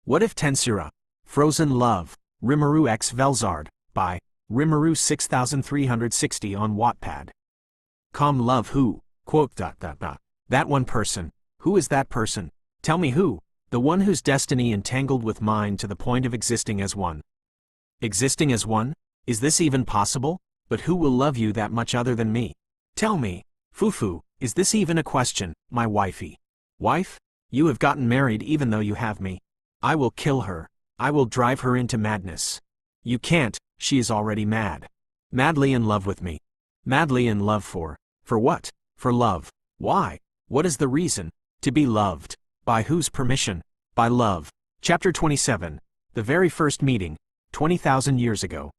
What if Tensura? Frozen Love, Rimuru x Velzard, by Rimuru 6360 on Wattpad. Calm love who? That one person. Who is that person? Tell me who? The one whose destiny entangled with mine to the point of existing as one. Existing as one? Is this even possible? But who will love you that much other than me? Tell me, Fufu, is this even a question, my wifey? Wife? You have gotten married even though you have me. I will kill her. I will drive her into madness. You can't, she is already mad. Madly in love with me. Madly in love for what? For love. Why? What is the reason? To be loved. By whose permission? By love. Chapter 27. The very first meeting, 20,000 years ago.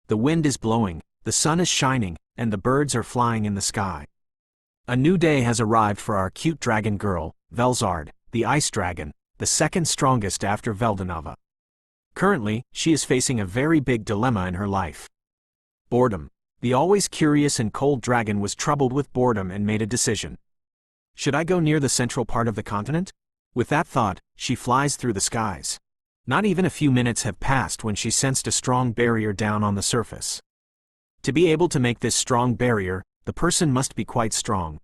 The wind is blowing, the sun is shining, and the birds are flying in the sky. A new day has arrived for our cute dragon girl, Velzard, the ice dragon, the second strongest after Veldanava. Currently, she is facing a very big dilemma in her life. Boredom. The always curious and cold dragon was troubled with boredom and made a decision. Should I go near the central part of the continent? With that thought, she flies through the skies. Not even a few minutes have passed when she sensed a strong barrier down on the surface. To be able to make this strong barrier, the person must be quite strong.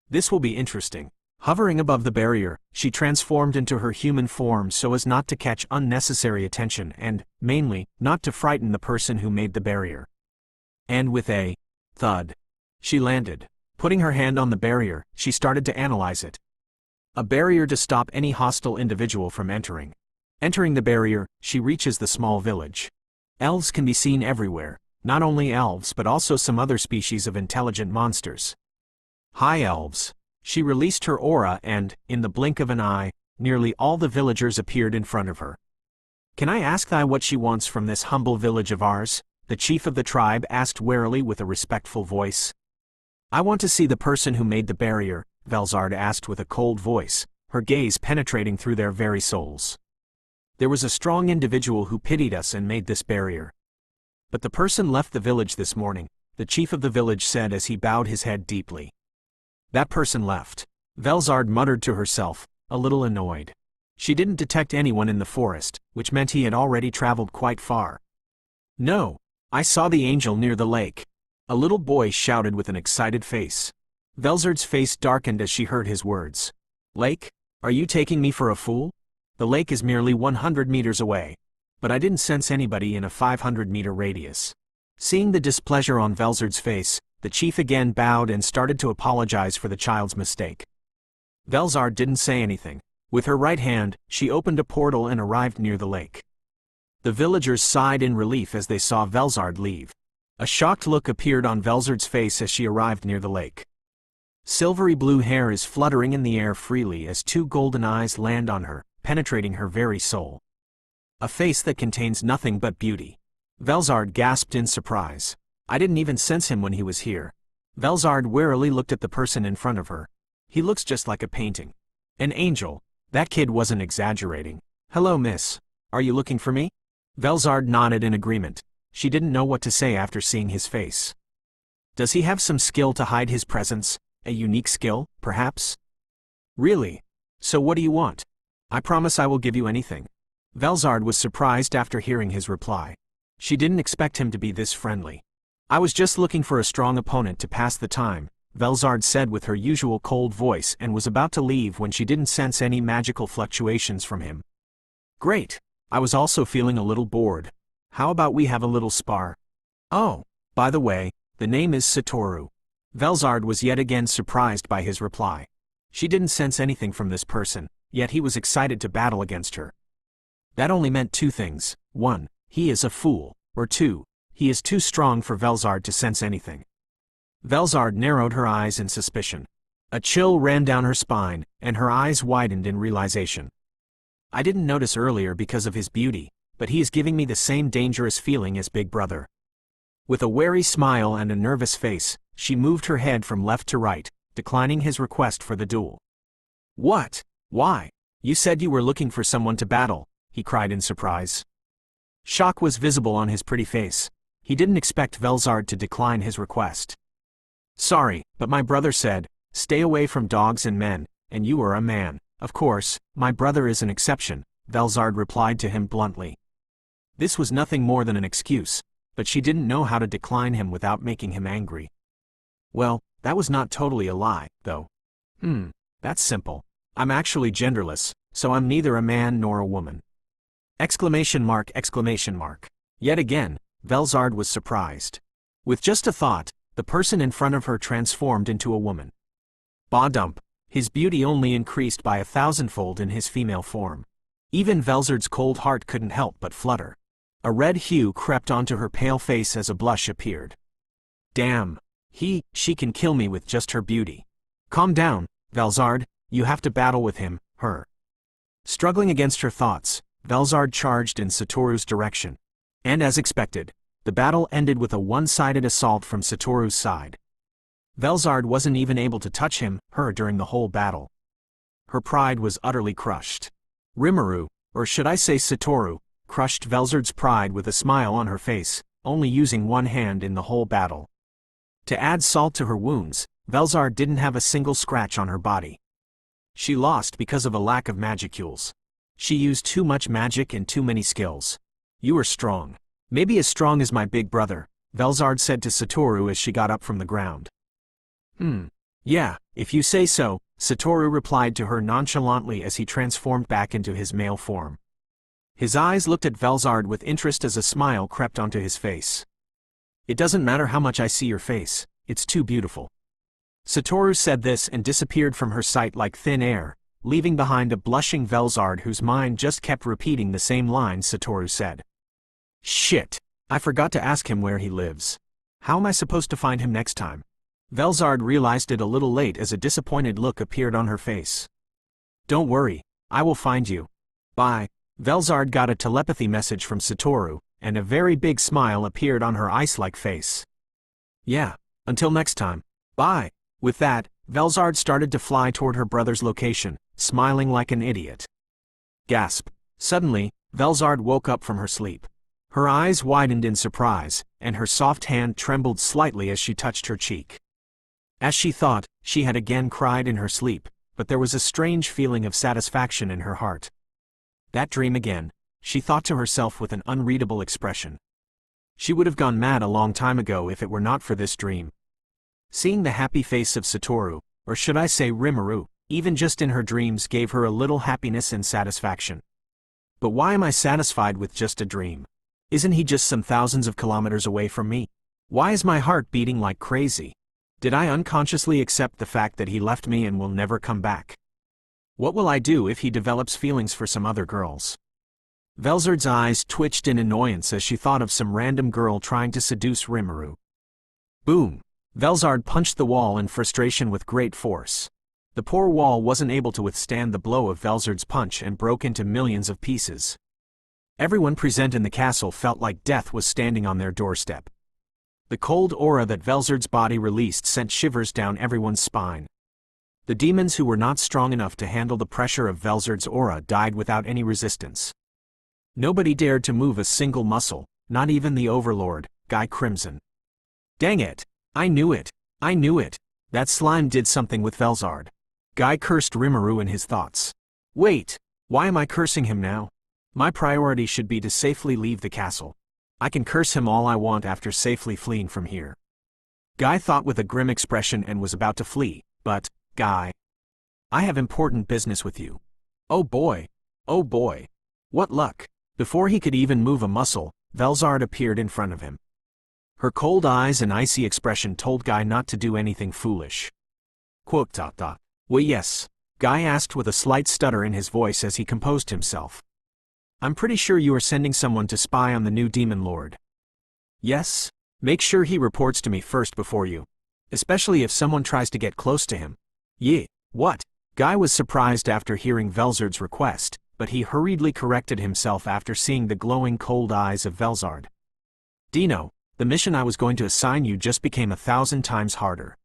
This will be interesting. Hovering above the barrier, she transformed into her human form so as not to catch unnecessary attention and, mainly, not to frighten the person who made the barrier. And with a thud, she landed. Putting her hand on the barrier, she started to analyze it. A barrier to stop any hostile individual from entering. Entering the barrier, she reaches the small village. Elves can be seen everywhere, not only elves but also some other species of intelligent monsters. Hi elves. She released her aura and, in the blink of an eye, nearly all the villagers appeared in front of her. Can I ask thee what she wants from this humble village of ours? The chief of the tribe asked warily with a respectful voice. I want to see the person who made the barrier, Velzard asked with a cold voice, her gaze penetrating through their very souls. There was a strong individual who pitied us and made this barrier. But the person left the village this morning, the chief of the village said as he bowed his head deeply. That person left. Velzard muttered to herself, a little annoyed. She didn't detect anyone in the forest, which meant he had already traveled quite far. No, I saw the angel near the lake. A little boy shouted with an excited face. Velzard's face darkened as she heard his words. Lake? Are you taking me for a fool? The lake is merely 100 meters away. But I didn't sense anybody in a 500-meter radius. Seeing the displeasure on Velzard's face, the chief again bowed and started to apologize for the child's mistake. Velzard didn't say anything. With her right hand, she opened a portal and arrived near the lake. The villagers sighed in relief as they saw Velzard leave. A shocked look appeared on Velzard's face as she arrived near the lake. Silvery blue hair is fluttering in the air freely as two golden eyes land on her, penetrating her very soul. A face that contains nothing but beauty. Velzard gasped in surprise. I didn't even sense him when he was here. Velzard warily looked at the person in front of her. He looks just like a painting. An angel. That kid wasn't exaggerating. Hello miss. Are you looking for me? Velzard nodded in agreement. She didn't know what to say after seeing his face. Does he have some skill to hide his presence? A unique skill, perhaps? Really? So what do you want? I promise I will give you anything. Velzard was surprised after hearing his reply. She didn't expect him to be this friendly. I was just looking for a strong opponent to pass the time, Velzard said with her usual cold voice and was about to leave when she didn't sense any magical fluctuations from him. Great. I was also feeling a little bored. How about we have a little spar? Oh, by the way, the name is Satoru. Velzard was yet again surprised by his reply. She didn't sense anything from this person, yet he was excited to battle against her. That only meant two things. 1. He is a fool. Or 2. He is too strong for Velzard to sense anything. Velzard narrowed her eyes in suspicion. A chill ran down her spine, and her eyes widened in realization. I didn't notice earlier because of his beauty, but he is giving me the same dangerous feeling as Big Brother. With a wary smile and a nervous face, she moved her head from left to right, declining his request for the duel. What? Why? You said you were looking for someone to battle, he cried in surprise. Shock was visible on his pretty face. He didn't expect Velzard to decline his request. Sorry, but my brother said, stay away from dogs and men, and you are a man. Of course, my brother is an exception, Velzard replied to him bluntly. This was nothing more than an excuse, but she didn't know how to decline him without making him angry. Well, that was not totally a lie, though. That's simple. I'm actually genderless, so I'm neither a man nor a woman. Exclamation mark, exclamation mark. Yet again, Velzard was surprised. With just a thought, the person in front of her transformed into a woman. Badump, his beauty only increased by 1,000-fold in his female form. Even Velzard's cold heart couldn't help but flutter. A red hue crept onto her pale face as a blush appeared. Damn. She can kill me with just her beauty. Calm down, Velzard, you have to battle with him, her. Struggling against her thoughts, Velzard charged in Satoru's direction. And as expected, the battle ended with a one-sided assault from Satoru's side. Velzard wasn't even able to touch him, her during the whole battle. Her pride was utterly crushed. Rimuru, or should I say Satoru, crushed Velzard's pride with a smile on her face, only using one hand in the whole battle. To add salt to her wounds, Velzard didn't have a single scratch on her body. She lost because of a lack of magicules. She used too much magic and too many skills. You are strong. Maybe as strong as my big brother, Velzard said to Satoru as she got up from the ground. Yeah, if you say so, Satoru replied to her nonchalantly as he transformed back into his male form. His eyes looked at Velzard with interest as a smile crept onto his face. It doesn't matter how much I see your face, it's too beautiful. Satoru said this and disappeared from her sight like thin air, leaving behind a blushing Velzard whose mind just kept repeating the same lines Satoru said. Shit, I forgot to ask him where he lives. How am I supposed to find him next time? Velzard realized it a little late as a disappointed look appeared on her face. Don't worry, I will find you. Bye. Velzard got a telepathy message from Satoru, and a very big smile appeared on her ice-like face. Yeah, until next time. Bye. With that, Velzard started to fly toward her brother's location, smiling like an idiot. Gasp. Suddenly, Velzard woke up from her sleep. Her eyes widened in surprise, and her soft hand trembled slightly as she touched her cheek. As she thought, she had again cried in her sleep, but there was a strange feeling of satisfaction in her heart. That dream again, she thought to herself with an unreadable expression. She would have gone mad a long time ago if it were not for this dream. Seeing the happy face of Satoru, or should I say Rimuru, even just in her dreams gave her a little happiness and satisfaction. But why am I satisfied with just a dream? Isn't he just some thousands of kilometers away from me? Why is my heart beating like crazy? Did I unconsciously accept the fact that he left me and will never come back? What will I do if he develops feelings for some other girls? Velzard's eyes twitched in annoyance as she thought of some random girl trying to seduce Rimuru. Boom! Velzard punched the wall in frustration with great force. The poor wall wasn't able to withstand the blow of Velzard's punch and broke into millions of pieces. Everyone present in the castle felt like death was standing on their doorstep. The cold aura that Velzard's body released sent shivers down everyone's spine. The demons who were not strong enough to handle the pressure of Velzard's aura died without any resistance. Nobody dared to move a single muscle, not even the overlord, Guy Crimson. Dang it! I knew it! I knew it! That slime did something with Velzard. Guy cursed Rimuru in his thoughts. Wait! Why am I cursing him now? My priority should be to safely leave the castle. I can curse him all I want after safely fleeing from here. Guy thought with a grim expression and was about to flee, but, Guy, I have important business with you. Oh boy! Oh boy! What luck! Before he could even move a muscle, Velzard appeared in front of him. Her cold eyes and icy expression told Guy not to do anything foolish. Well, yes, Guy asked with a slight stutter in his voice as he composed himself. I'm pretty sure you are sending someone to spy on the new demon lord. Yes? Make sure he reports to me first before you. Especially if someone tries to get close to him. Yeah, what? Guy was surprised after hearing Velzard's request, but he hurriedly corrected himself after seeing the glowing cold eyes of Velzard. Dino, the mission I was going to assign you just became 1,000 times harder.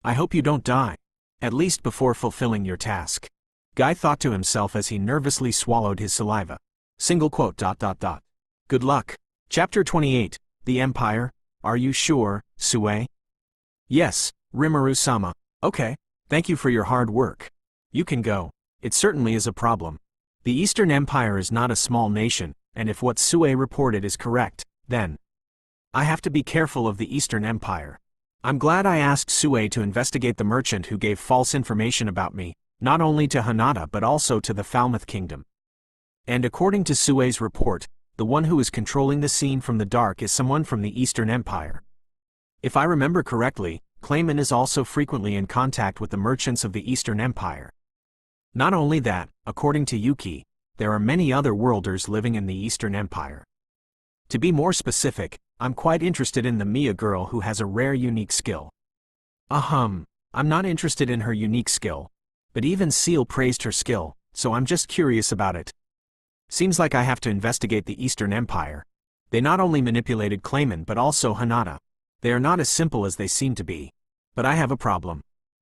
I hope you don't die. At least before fulfilling your task. Guy thought to himself as he nervously swallowed his saliva. Single quote. Good luck. Chapter 28, The Empire. Are you sure, Sue? Yes, Rimuru-sama. Okay. Thank you for your hard work. You can go. It certainly is a problem. The Eastern Empire is not a small nation, and if what Sue reported is correct, then I have to be careful of the Eastern Empire. I'm glad I asked Sue to investigate the merchant who gave false information about me, not only to Hinata but also to the Falmouth Kingdom. And according to Sue's report, the one who is controlling the scene from the dark is someone from the Eastern Empire. If I remember correctly, Clayman is also frequently in contact with the merchants of the Eastern Empire. Not only that, according to Yuki, there are many other worlders living in the Eastern Empire. To be more specific, I'm quite interested in the Mia girl who has a rare unique skill. I'm not interested in her unique skill. But even Seal praised her skill, so I'm just curious about it. Seems like I have to investigate the Eastern Empire. They not only manipulated Clayman but also Hinata. They are not as simple as they seem to be. But I have a problem.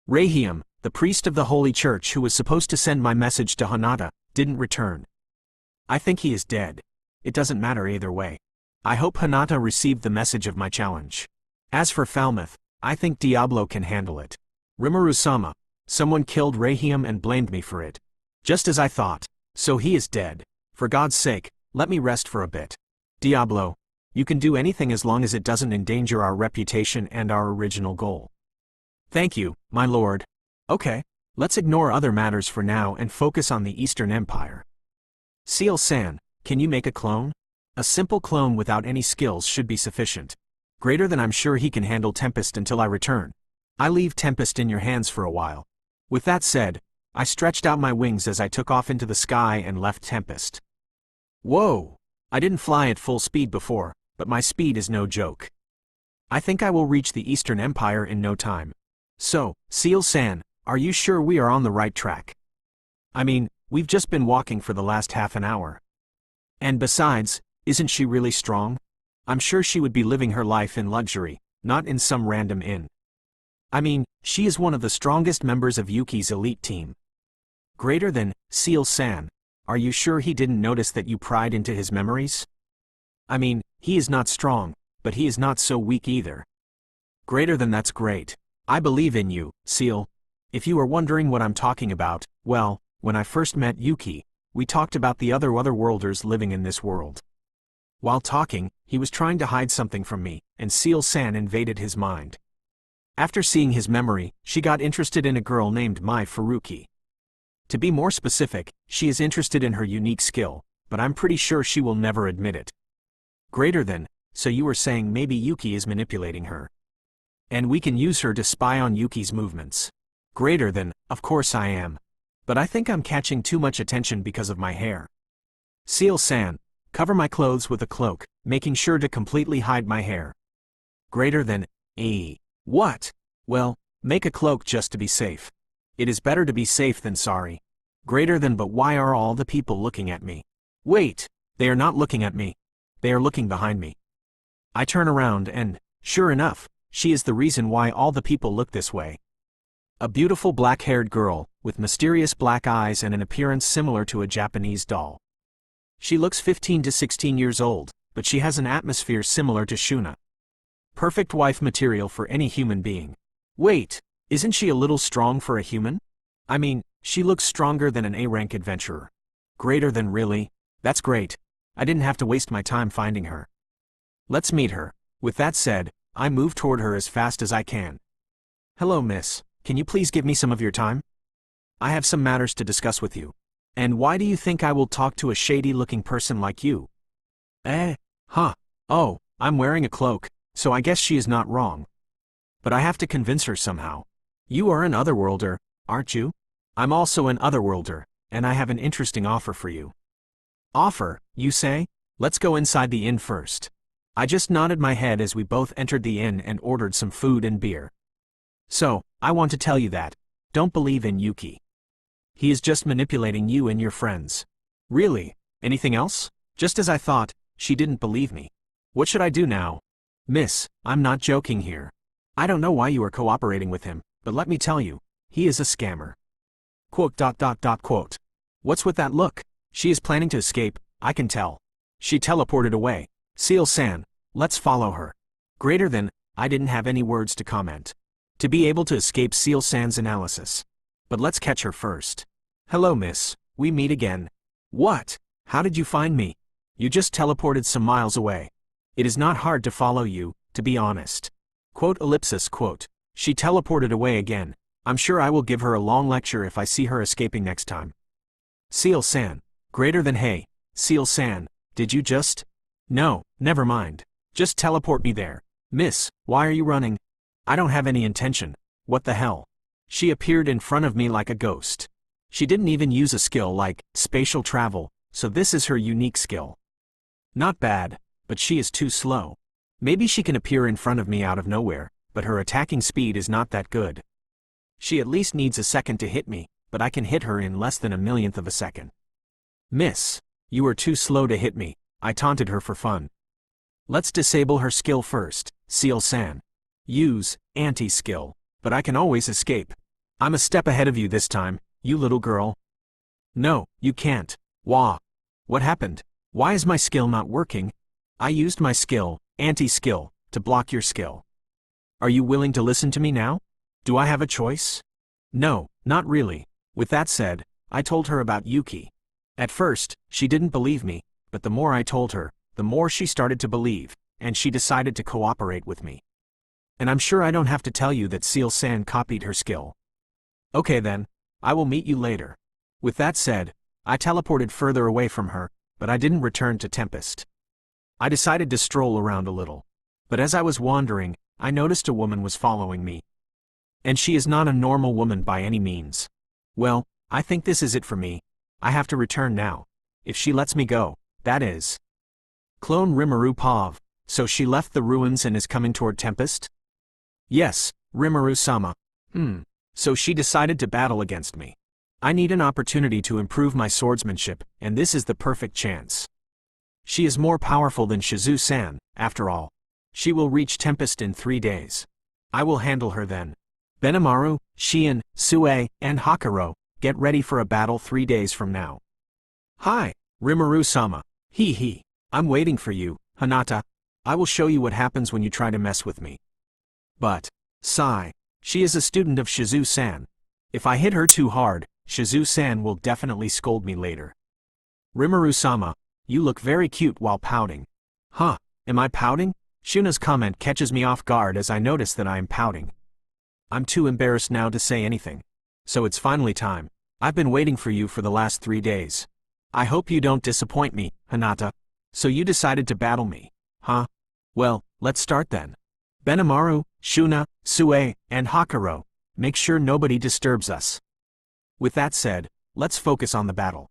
Rahiam, the priest of the Holy Church who was supposed to send my message to Hinata, didn't return. I think he is dead. It doesn't matter either way. I hope Hinata received the message of my challenge. As for Falmouth, I think Diablo can handle it. Rimuru-sama, someone killed Rahiam and blamed me for it. Just as I thought. So he is dead. For God's sake, let me rest for a bit. Diablo, you can do anything as long as it doesn't endanger our reputation and our original goal. Thank you, my lord. Okay, let's ignore other matters for now and focus on the Eastern Empire. Seal-san, can you make a clone? A simple clone without any skills should be sufficient. Greater than I'm sure he can handle Tempest until I return. I leave Tempest in your hands for a while. With that said, I stretched out my wings as I took off into the sky and left Tempest. Whoa! I didn't fly at full speed before, but my speed is no joke. I think I will reach the Eastern Empire in no time. So, Seal-san, are you sure we are on the right track? I mean, we've just been walking for the last half an hour. And besides, isn't she really strong? I'm sure she would be living her life in luxury, not in some random inn. I mean, she is one of the strongest members of Yuki's elite team. Greater than, Seal-san, are you sure he didn't notice that you pried into his memories? I mean, he is not strong, but he is not so weak either. Greater than that's great. I believe in you, Seal. If you are wondering what I'm talking about, well, when I first met Yuki, we talked about the other worlders living in this world. While talking, he was trying to hide something from me, and Seal-san invaded his mind. After seeing his memory, she got interested in a girl named Mai Furuki. To be more specific, she is interested in her unique skill, but I'm pretty sure she will never admit it. Greater than, so you were saying maybe Yuki is manipulating her. And we can use her to spy on Yuki's movements. Greater than, of course I am. But I think I'm catching too much attention because of my hair. Seal-san, cover my clothes with a cloak, making sure to completely hide my hair. Greater than, what? Well, make a cloak just to be safe. It is better to be safe than sorry. Greater than, but why are all the people looking at me? Wait, they are not looking at me. They are looking behind me. I turn around and, sure enough, she is the reason why all the people look this way. A beautiful black-haired girl, with mysterious black eyes and an appearance similar to a Japanese doll. She looks 15 to 16 years old, but she has an atmosphere similar to Shuna. Perfect wife material for any human being. Wait, isn't she a little strong for a human? I mean, she looks stronger than an A-rank adventurer. Greater than, really? That's great. I didn't have to waste my time finding her. Let's meet her. With that said, I move toward her as fast as I can. Hello, miss. Can you please give me some of your time? I have some matters to discuss with you. And why do you think I will talk to a shady-looking person like you? Oh, I'm wearing a cloak, so I guess she is not wrong. But I have to convince her somehow. You are an Otherworlder, aren't you? I'm also an Otherworlder, and I have an interesting offer for you. Offer, you say? Let's go inside the inn first. I just nodded my head as we both entered the inn and ordered some food and beer. So, I want to tell you that, don't believe in Yuki. He is just manipulating you and your friends. Really? Anything else? Just as I thought, she didn't believe me. What should I do now? Miss, I'm not joking here. I don't know why you are cooperating with him, but let me tell you, he is a scammer. Quote. What's with that look? She is planning to escape, I can tell. She teleported away. Seal-san, let's follow her. Greater than, I didn't have any words to comment. To be able to escape Seal-san's analysis. But let's catch her first. Hello, miss, we meet again. What? How did you find me? You just teleported some miles away. It is not hard to follow you, to be honest. Quote ellipsis quote. She teleported away again. I'm sure I will give her a long lecture if I see her escaping next time. Seal-san. Greater than hey. Seal-san, did you just? No, never mind. Just teleport me there. Miss, why are you running? I don't have any intention. What the hell? She appeared in front of me like a ghost. She didn't even use a skill like spatial travel, so this is her unique skill. Not bad, but she is too slow. Maybe she can appear in front of me out of nowhere, but her attacking speed is not that good. She at least needs a second to hit me, but I can hit her in less than a millionth of a second. Miss, you are too slow to hit me, I taunted her for fun. Let's disable her skill first, Seal-san. Use anti-skill, but I can always escape. I'm a step ahead of you this time, you little girl. No, you can't. Wah. What happened? Why is my skill not working? I used my skill, anti-skill, to block your skill. Are you willing to listen to me now? Do I have a choice? No, not really. With that said, I told her about Yuki. At first, she didn't believe me, but the more I told her, the more she started to believe, and she decided to cooperate with me. And I'm sure I don't have to tell you that Seal-san copied her skill. Okay then, I will meet you later. With that said, I teleported further away from her, but I didn't return to Tempest. I decided to stroll around a little. But as I was wandering, I noticed a woman was following me. And she is not a normal woman by any means. Well, I think this is it for me. I have to return now. If she lets me go, that is. Clone Rimuru Pav, so she left the ruins and is coming toward Tempest? Yes, Rimuru-sama. So she decided to battle against me. I need an opportunity to improve my swordsmanship, and this is the perfect chance. She is more powerful than Shizu-san, after all. She will reach Tempest in 3 days. I will handle her then. Benimaru, Shion, Sue, and Hakuro, get ready for a battle 3 days from now. Hi, Rimuru-sama. Hee. I'm waiting for you, Hinata. I will show you what happens when you try to mess with me. But, sigh. She is a student of Shizu-san. If I hit her too hard, Shizu-san will definitely scold me later. Rimuru-sama, you look very cute while pouting. Huh, am I pouting? Shuna's comment catches me off guard as I notice that I am pouting. I'm too embarrassed now to say anything. So it's finally time. I've been waiting for you for the last 3 days. I hope you don't disappoint me, Hinata. So you decided to battle me, huh? Well, let's start then. Benimaru, Shuna, Sue, and Hakuro, make sure nobody disturbs us. With that said, let's focus on the battle.